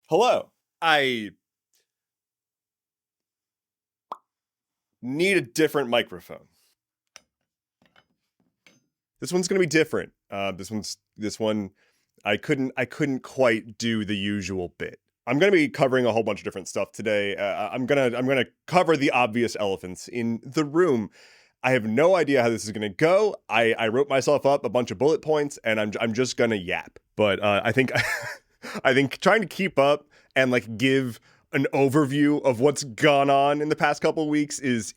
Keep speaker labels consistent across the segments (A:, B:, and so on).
A: Hello. I need a different microphone. This one's gonna be different. This one. I couldn't quite do the usual bit. I'm gonna be covering a whole bunch of different stuff today. I'm gonna cover the obvious elephants in the room. I have no idea how this is gonna go. I wrote myself up a bunch of bullet points, and I'm just gonna yap. But I think I think trying to keep up and like give an overview of what's gone on in the past couple of weeks is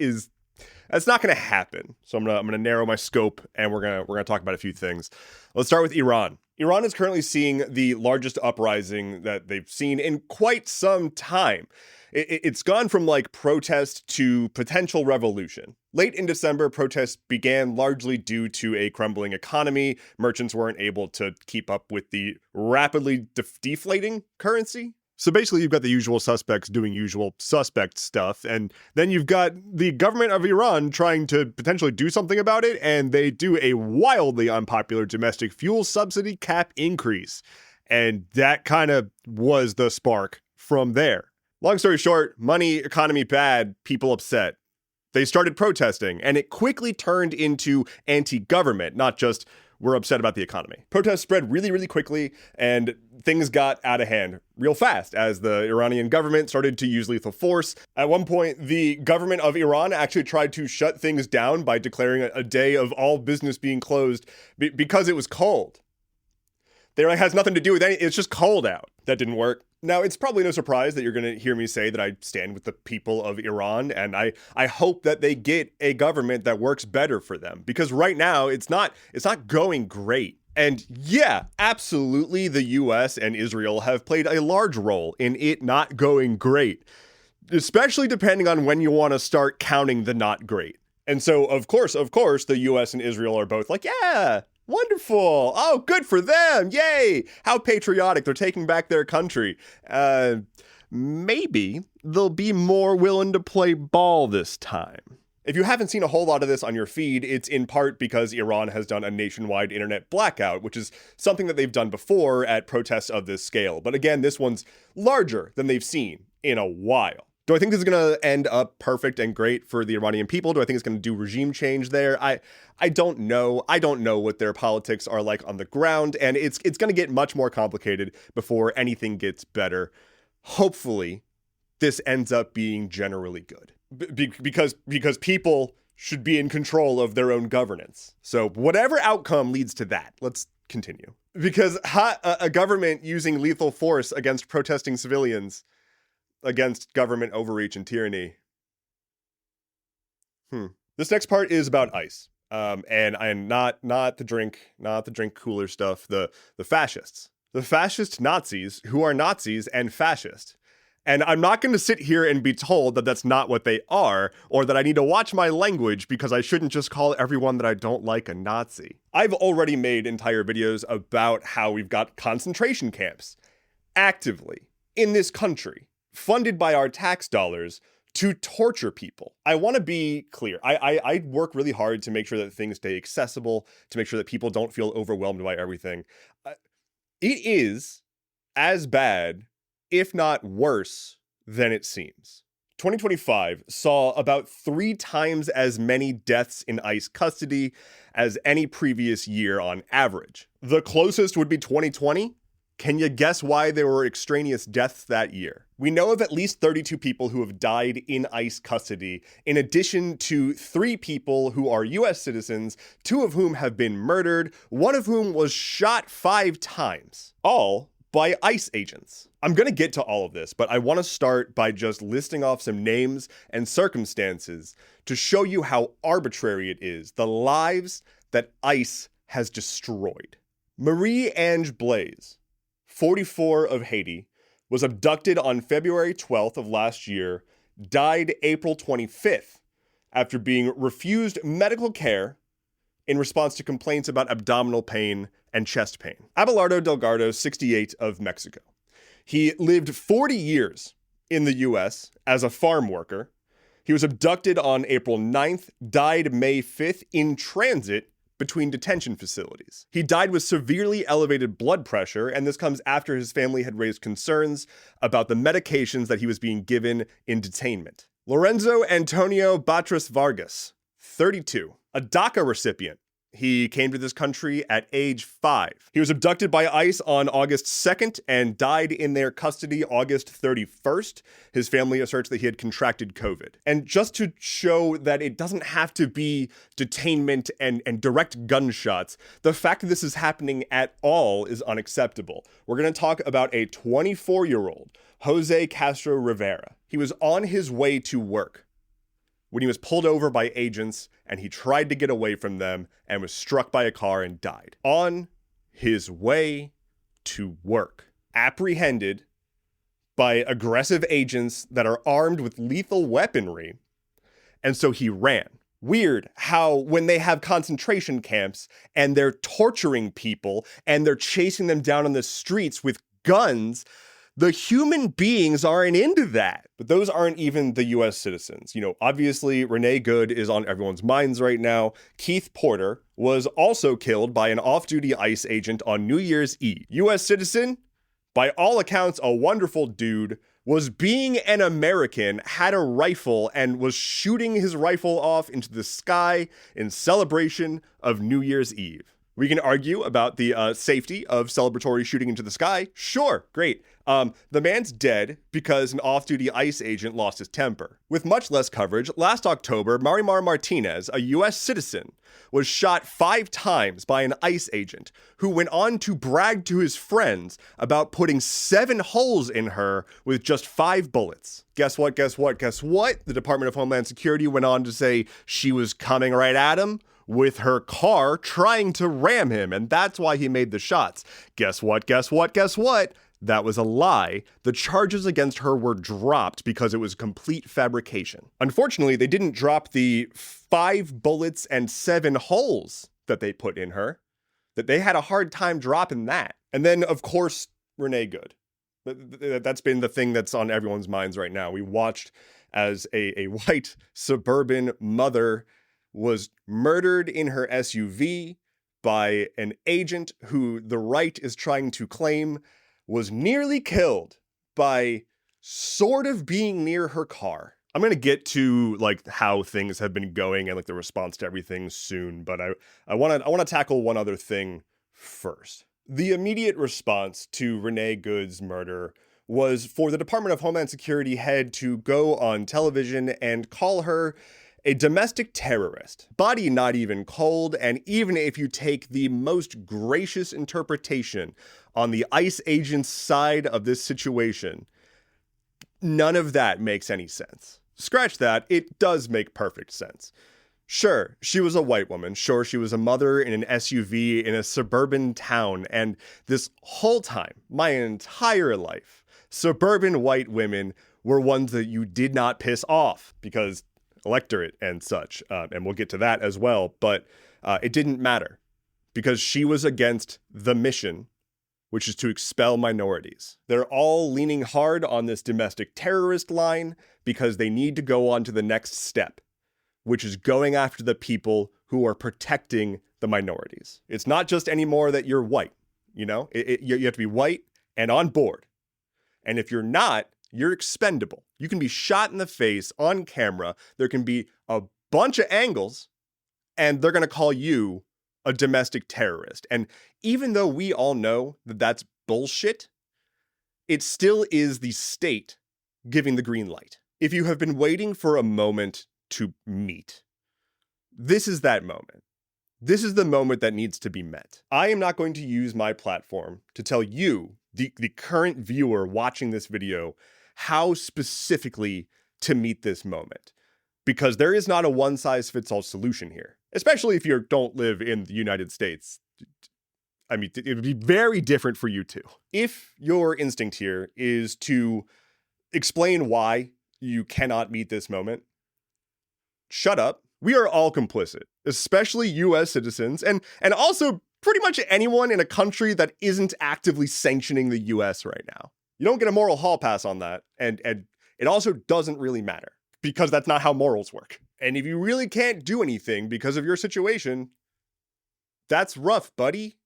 A: that's not going to happen. So I'm gonna narrow my scope, and we're gonna talk about a few things. Let's start with Iran. Iran is currently seeing the largest uprising that they've seen in quite some time. It's gone from like protest to potential revolution. Late in December, protests began largely due to a crumbling economy. Merchants weren't able to keep up with the rapidly deflating currency. So basically, you've got the usual suspects doing usual suspect stuff, and then you've got the government of Iran trying to potentially do something about it, and they do a wildly unpopular domestic fuel subsidy cap increase. And that kind of was the spark from there. Long story short, money, economy bad, people upset. They started protesting, and it quickly turned into anti-government, not just we're upset about the economy. Protests spread really, really quickly, and things got out of hand real fast as the Iranian government started to use lethal force. At one point, the government of Iran actually tried to shut things down by declaring a day of all business being closed because it was cold. There has nothing to do with it's just cold out. That didn't work. Now, it's probably no surprise that you're going to hear me say that I stand with the people of Iran, and I hope that they get a government that works better for them, because right now it's not going great. And yeah, absolutely, the US and Israel have played a large role in it not going great, especially depending on when you want to start counting the not great. And so, of course, the US and Israel are both like, yeah, wonderful. Oh, good for them. Yay. How patriotic. They're taking back their country. Maybe they'll be more willing to play ball this time. If you haven't seen a whole lot of this on your feed, it's in part because Iran has done a nationwide internet blackout, which is something that they've done before at protests of this scale. But again, this one's larger than they've seen in a while. Do I think this is going to end up perfect and great for the Iranian people? Do I think it's going to do regime change there? I don't know. I don't know what their politics are like on the ground, and it's going to get much more complicated before anything gets better. Hopefully, this ends up being generally good because people should be in control of their own governance. So whatever outcome leads to that, let's continue. Because a government using lethal force against protesting civilians, against government overreach and tyranny. This next part is about ICE. And I'm not the drink cooler stuff, the fascists. The fascist Nazis who are Nazis and fascist. And I'm not going to sit here and be told that that's not what they are, or that I need to watch my language because I shouldn't just call everyone that I don't like a Nazi. I've already made entire videos about how we've got concentration camps actively in this country, funded by our tax dollars to torture people. I want to be clear. I work really hard to make sure that things stay accessible, to make sure that people don't feel overwhelmed by everything. It is as bad, if not worse, than it seems. 2025 saw about 3 times as many deaths in ICE custody as any previous year on average. The closest would be 2020. Can you guess why there were extraneous deaths that year? We know of at least 32 people who have died in ICE custody, in addition to 3 people who are US citizens, 2 of whom have been murdered, 1 of whom was shot 5 times, all by ICE agents. I'm gonna get to all of this, but I wanna start by just listing off some names and circumstances to show you how arbitrary it is, the lives that ICE has destroyed. Marie-Ange Blaise, 44, of Haiti, was abducted on February 12th of last year, died April 25th after being refused medical care in response to complaints about abdominal pain and chest pain. Abelardo Delgado, 68, of Mexico. He lived 40 years in the US as a farm worker. He was abducted on April 9th, died May 5th in transit between detention facilities. He died with severely elevated blood pressure, and this comes after his family had raised concerns about the medications that he was being given in detainment. Lorenzo Antonio Batras Vargas, 32, a DACA recipient. He came to this country at age 5. He was abducted by ICE on August 2nd and died in their custody August 31st. His family asserts that he had contracted COVID. And just to show that it doesn't have to be detainment and direct gunshots, the fact that this is happening at all is unacceptable. We're going to talk about a 24-year-old, Jose Castro Rivera. He was on his way to work when he was pulled over by agents and he tried to get away from them and was struck by a car and died. On his way to work. Apprehended by aggressive agents that are armed with lethal weaponry. And so he ran. Weird how when they have concentration camps and they're torturing people and they're chasing them down on the streets with guns, the human beings aren't into that. But those aren't even the US citizens. You know, obviously, Renee Good is on everyone's minds right now. Keith Porter was also killed by an off-duty ICE agent on New Year's Eve. US citizen, by all accounts, a wonderful dude, was being an American, had a rifle, and was shooting his rifle off into the sky in celebration of New Year's Eve. We can argue about the safety of celebratory shooting into the sky. Sure, great. The man's dead because an off-duty ICE agent lost his temper. With much less coverage, last October, Marimar Martinez, a US citizen, was shot 5 times by an ICE agent who went on to brag to his friends about putting 7 holes in her with just 5 bullets. Guess what? The Department of Homeland Security went on to say she was coming right at him with her car trying to ram him, and that's why he made the shots. Guess what? That was a lie. The charges against her were dropped because it was complete fabrication. Unfortunately, they didn't drop the 5 bullets and 7 holes that they put in her. That they had a hard time dropping that. And then, of course, Renee Good. That's been the thing that's on everyone's minds right now. We watched as a white suburban mother was murdered in her SUV by an agent who the right is trying to claim was nearly killed by sort of being near her car. I'm going to get to like how things have been going and like the response to everything soon, but I want to tackle one other thing first. The immediate response to Renee Good's murder was for the Department of Homeland Security head to go on television and call her a domestic terrorist. Body not even cold, and even if you take the most gracious interpretation on the ICE agent's side of this situation, none of that makes any sense. Scratch that, it does make perfect sense. Sure, she was a white woman. Sure, she was a mother in an SUV in a suburban town, and this whole time, my entire life, suburban white women were ones that you did not piss off because electorate and such, and we'll get to that as well, but it didn't matter because she was against the mission, which is to expel minorities. They're all leaning hard on this domestic terrorist line because they need to go on to the next step, which is going after the people who are protecting the minorities. It's not just anymore that you're white, you know? You have to be white and on board. And if you're not, you're expendable. You can be shot in the face on camera. There can be a bunch of angles, and they're going to call you a domestic terrorist. And even though we all know that that's bullshit, it still is the state giving the green light. If you have been waiting for a moment to meet, this is that moment. This is the moment that needs to be met. I am not going to use my platform to tell you, the current viewer watching this video, how specifically to meet this moment, because there is not a one-size-fits-all solution here, especially if you don't live in the United States. I mean, it would be very different for you too. If your instinct here is to explain why you cannot meet this moment, shut up. We are all complicit, especially US citizens, and also pretty much anyone in a country that isn't actively sanctioning the US right now. You don't get a moral hall pass on that, and it also doesn't really matter, because that's not how morals work. And if you really can't do anything because of your situation, That's rough, buddy.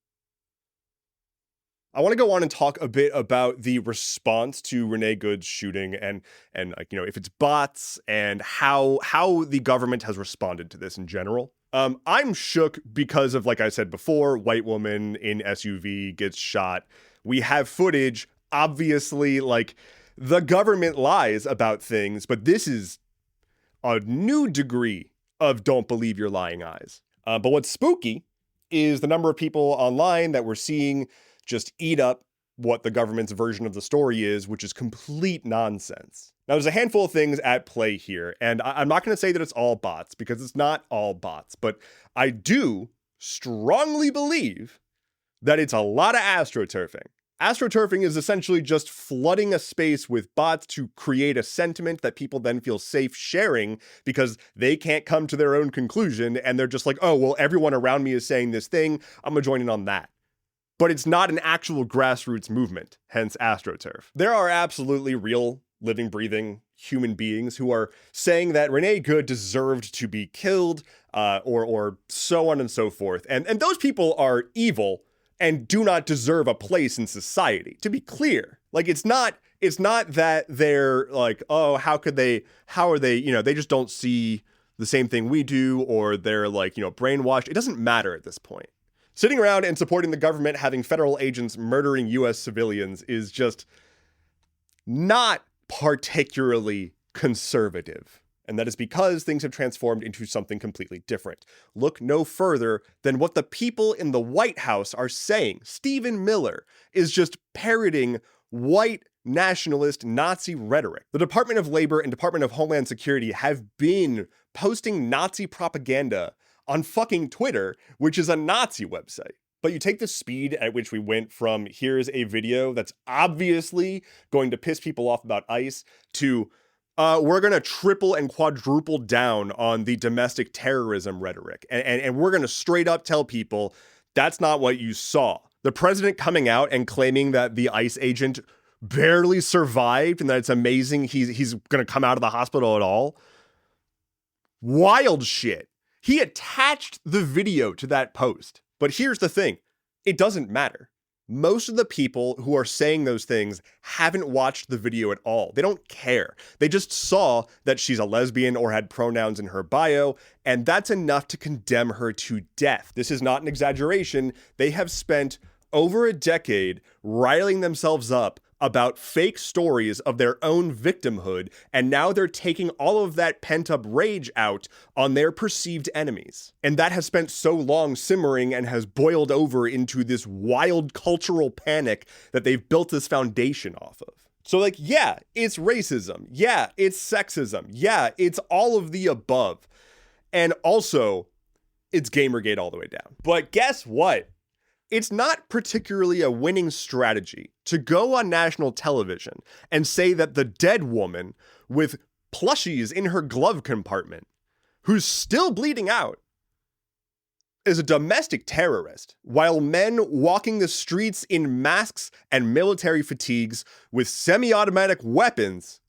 A: I want to go on and talk a bit about the response to Renee Good's shooting and like, you know, if it's bots and how the government has responded to this in general. I'm shook because of, like I said before, white woman in SUV gets shot. We have footage, obviously, like, the government lies about things, but this is a new degree of don't believe your lying eyes. But what's spooky is the number of people online that we're seeing just eat up what the government's version of the story is, which is complete nonsense. Now, there's a handful of things at play here, and I'm not going to say that it's all bots, because it's not all bots, but I do strongly believe that it's a lot of astroturfing. Astroturfing is essentially just flooding a space with bots to create a sentiment that people then feel safe sharing because they can't come to their own conclusion, and they're just like, oh, well, everyone around me is saying this thing, I'm going to join in on that. But it's not an actual grassroots movement, hence AstroTurf. There are absolutely real, living, breathing human beings who are saying that Renee Good deserved to be killed, or so on and so forth. And those people are evil and do not deserve a place in society, to be clear. Like, it's not that they're like, oh, how are they, you know, they just don't see the same thing we do, or they're like, you know, brainwashed. It doesn't matter at this point. Sitting around and supporting the government having federal agents murdering US civilians is just not particularly conservative. And that is because things have transformed into something completely different. Look no further than what the people in the White House are saying. Stephen Miller is just parroting white nationalist Nazi rhetoric. The Department of Labor and Department of Homeland Security have been posting Nazi propaganda on fucking Twitter, which is a Nazi website. But you take the speed at which we went from here's a video that's obviously going to piss people off about ICE to we're going to triple and quadruple down on the domestic terrorism rhetoric. And we're going to straight up tell people that's not what you saw. The president coming out and claiming that the ICE agent barely survived and that it's amazing he's going to come out of the hospital at all. Wild shit. He attached the video to that post. But here's the thing. It doesn't matter. Most of the people who are saying those things haven't watched the video at all. They don't care. They just saw that she's a lesbian or had pronouns in her bio, and that's enough to condemn her to death. This is not an exaggeration. They have spent over a decade riling themselves up about fake stories of their own victimhood, and now they're taking all of that pent-up rage out on their perceived enemies. And that has spent so long simmering and has boiled over into this wild cultural panic that they've built this foundation off of. So, like, yeah, it's racism. Yeah, it's sexism. Yeah, it's all of the above. And also, it's Gamergate all the way down. But guess what? It's not particularly a winning strategy to go on national television and say that the dead woman with plushies in her glove compartment, who's still bleeding out, is a domestic terrorist, while men walking the streets in masks and military fatigues with semi-automatic weapons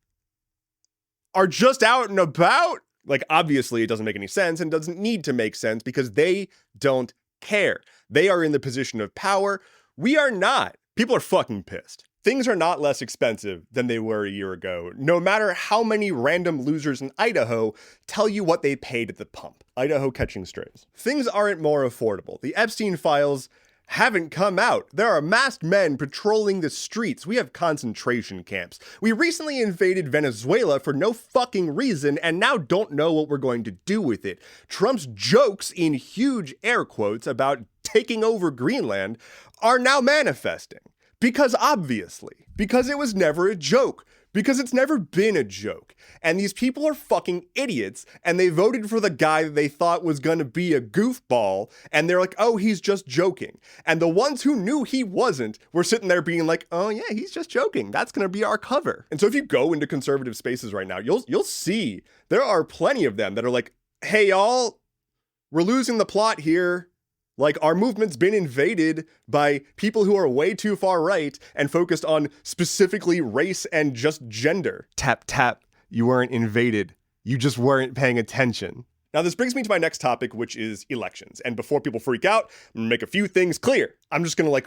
A: are just out and about. Like, obviously, it doesn't make any sense and doesn't need to make sense because they don't care. They are in the position of power. We are not. People are fucking pissed. Things are not less expensive than they were a year ago, no matter how many random losers in Idaho tell you what they paid at the pump. Idaho catching strays. Things aren't more affordable. The Epstein files haven't come out. There are masked men patrolling the streets. We have concentration camps. We recently invaded Venezuela for no fucking reason and now don't know what we're going to do with it. Trump's jokes in huge air quotes about taking over Greenland are now manifesting. Because it was never a joke. Because it's never been a joke. And these people are fucking idiots, and they voted for the guy that they thought was gonna be a goofball, and they're like, oh, he's just joking. And the ones who knew he wasn't were sitting there being like, oh yeah, he's just joking. That's gonna be our cover. And so if you go into conservative spaces right now, you'll see there are plenty of them that are like, hey y'all, we're losing the plot here. Like, our movement's been invaded by people who are way too far right and focused on specifically race and just gender. Tap, tap. You weren't invaded. You just weren't paying attention. Now, this brings me to my next topic, which is elections. And before people freak out, I'm gonna make a few things clear. I'm just gonna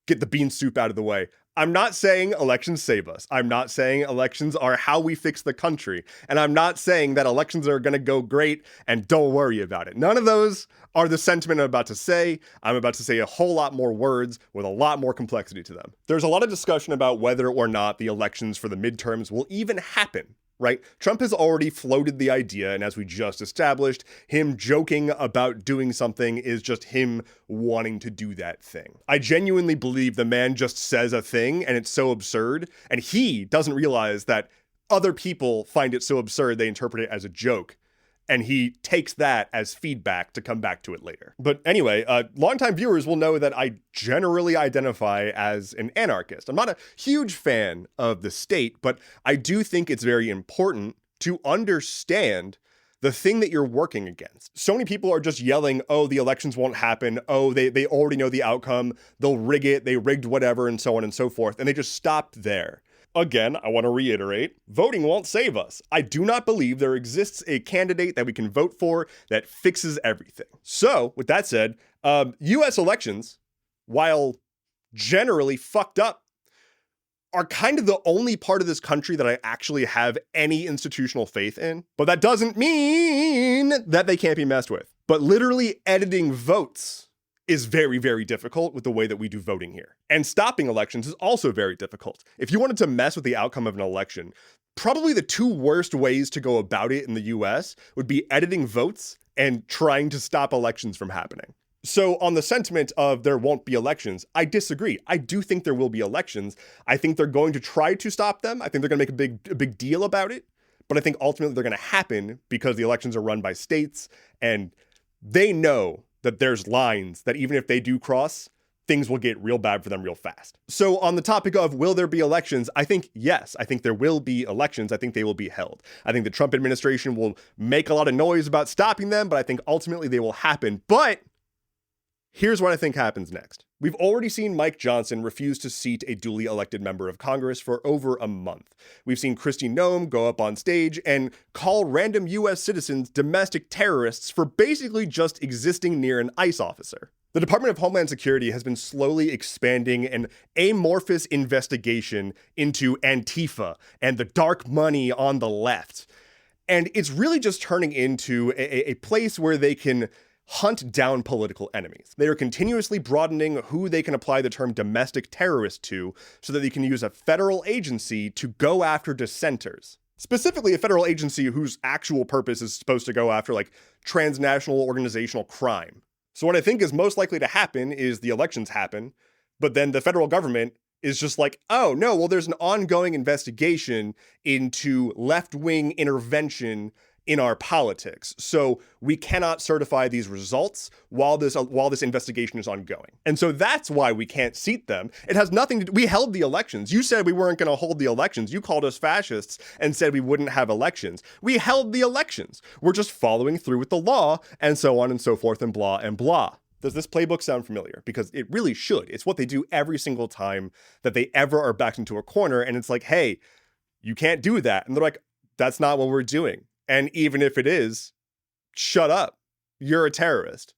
A: get the bean soup out of the way. I'm not saying elections save us. I'm not saying elections are how we fix the country. And I'm not saying that elections are going to go great and don't worry about it. None of those are the sentiment I'm about to say. I'm about to say a whole lot more words with a lot more complexity to them. There's a lot of discussion about whether or not the elections for the midterms will even happen. Right? Trump has already floated the idea, and as we just established, him joking about doing something is just him wanting to do that thing. I genuinely believe the man just says a thing, and it's so absurd, and he doesn't realize that other people find it so absurd they interpret it as a joke. And he takes that as feedback to come back to it later. But anyway, longtime viewers will know that I generally identify as an anarchist. I'm not a huge fan of the state, but I do think it's very important to understand the thing that you're working against. So many people are just yelling, oh, the elections won't happen. Oh, they already know the outcome. They'll rig it. They rigged whatever, and so on and so forth. And they just stopped there. Again, I want to reiterate, voting won't save us. I do not believe there exists a candidate that we can vote for that fixes everything. So, with that said, US elections, while generally fucked up, are kind of the only part of this country that I actually have any institutional faith in. But that doesn't mean that they can't be messed with. But literally editing votes is very, very difficult with the way that we do voting here. And stopping elections is also very difficult. If you wanted to mess with the outcome of an election, probably the two worst ways to go about it in the US would be editing votes and trying to stop elections from happening. So on the sentiment of there won't be elections, I disagree. I do think there will be elections. I think they're going to try to stop them. I think they're going to make a big deal about it. But I think ultimately they're going to happen because the elections are run by states and they know that there's lines that even if they do cross, things will get real bad for them real fast. So on the topic of will there be elections, I think yes, I think there will be elections. I think they will be held. I think the Trump administration will make a lot of noise about stopping them, but I think ultimately they will happen. But here's what I think happens next. We've already seen Mike Johnson refuse to seat a duly elected member of Congress for over a month. We've seen Kristi Noem go up on stage and call random US citizens domestic terrorists for basically just existing near an ICE officer. The Department of Homeland Security has been slowly expanding an amorphous investigation into Antifa and the dark money on the left. And it's really just turning into a place where they can hunt down political enemies. They are continuously broadening who they can apply the term domestic terrorist to so that they can use a federal agency to go after dissenters. Specifically, a federal agency whose actual purpose is supposed to go after transnational organizational crime. So what I think is most likely to happen is the elections happen, but then the federal government is just oh no, well there's an ongoing investigation into left-wing intervention in our politics. So we cannot certify these results while this investigation is ongoing. And so that's why we can't seat them. It has nothing to do, we held the elections. You said we weren't going to hold the elections. You called us fascists and said we wouldn't have elections. We held the elections. We're just following through with the law and so on and so forth and blah and blah. Does this playbook sound familiar? Because it really should. It's what they do every single time that they ever are backed into a corner. And it's hey, you can't do that. And they're that's not what we're doing. And even if it is, shut up. You're a terrorist.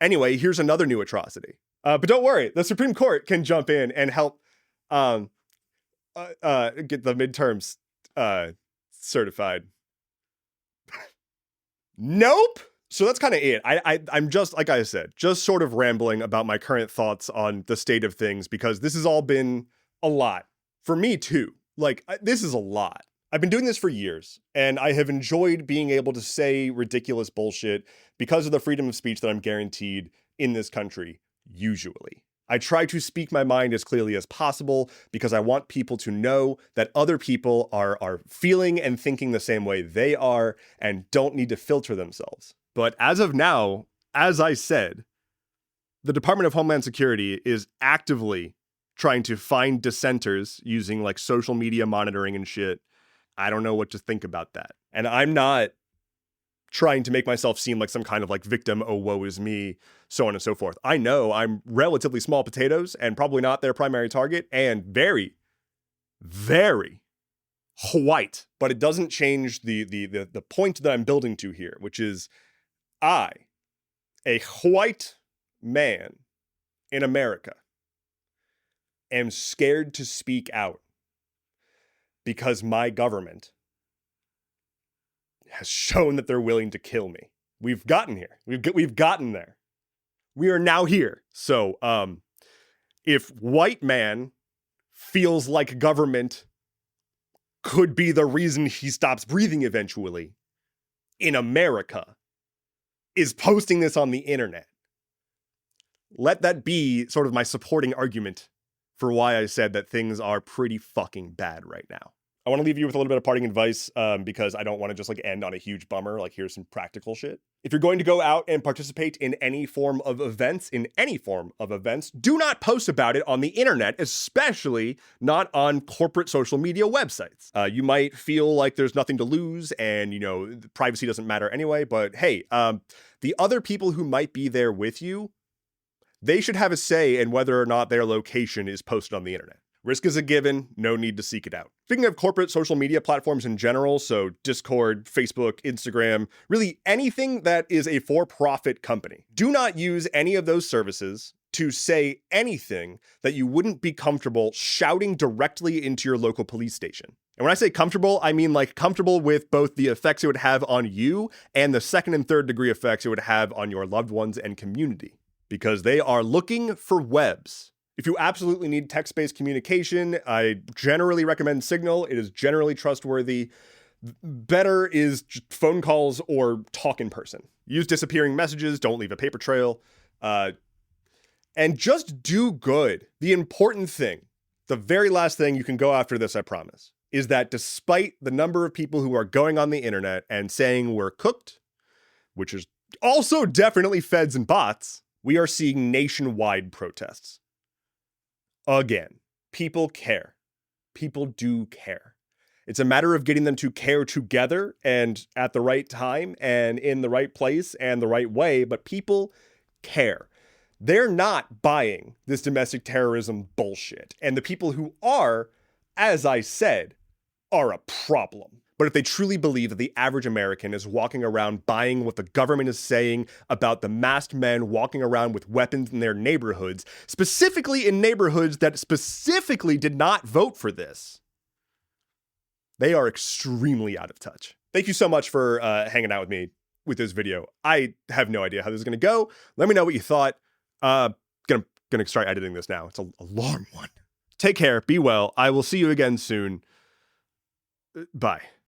A: Anyway, here's another new atrocity. But don't worry, the Supreme Court can jump in and help get the midterms certified. Nope. So that's kind of it. I'm just, like I said, just sort of rambling about my current thoughts on the state of things because this has all been a lot. For me too. This is a lot. I've been doing this for years, and I have enjoyed being able to say ridiculous bullshit because of the freedom of speech that I'm guaranteed in this country, usually. I try to speak my mind as clearly as possible because I want people to know that other people are feeling and thinking the same way they are and don't need to filter themselves. But as of now, as I said, the Department of Homeland Security is actively trying to find dissenters using social media monitoring and shit. I don't know what to think about that. And I'm not trying to make myself seem like some kind of victim, oh, woe is me, so on and so forth. I know I'm relatively small potatoes and probably not their primary target and very, very, white. But it doesn't change the point that I'm building to here, which is I, a white man in America, am scared to speak out because my government has shown that they're willing to kill me. We've gotten here. We've gotten there. We are now here. So, if white man feels like government could be the reason he stops breathing eventually in America, is posting this on the internet, let that be sort of my supporting argument for why I said that things are pretty fucking bad right now. I want to leave you with a little bit of parting advice because I don't want to just like end on a huge bummer. Like, here's some practical shit. If you're going to go out and participate in any form of events, do not post about it on the internet, especially not on corporate social media websites. You might feel like there's nothing to lose and, you know, privacy doesn't matter anyway. But hey, the other people who might be there with you, they should have a say in whether or not their location is posted on the internet. Risk is a given, no need to seek it out. Speaking of corporate social media platforms in general, so Discord, Facebook, Instagram, really anything that is a for-profit company, do not use any of those services to say anything that you wouldn't be comfortable shouting directly into your local police station. And when I say comfortable, I mean like comfortable with both the effects it would have on you and the second and third degree effects it would have on your loved ones and community, because they are looking for webs. If you absolutely need text-based communication, I generally recommend Signal. It is generally trustworthy. Better is phone calls or talk in person. Use disappearing messages. Don't leave a paper trail. And just do good. The important thing, the very last thing, you can go after this, I promise, is that despite the number of people who are going on the internet and saying we're cooked, which is also definitely feds and bots, we are seeing nationwide protests. Again, people care. People do care. It's a matter of getting them to care together and at the right time and in the right place and the right way, but people care. They're not buying this domestic terrorism bullshit. And the people who are, as I said, are a problem. But if they truly believe that the average American is walking around buying what the government is saying about the masked men walking around with weapons in their neighborhoods, specifically in neighborhoods that specifically did not vote for this, they are extremely out of touch. Thank you so much for hanging out with me with this video. I have no idea how this is going to go. Let me know what you thought. Gonna start editing this now. It's a long one. Take care. Be well. I will see you again soon. Bye.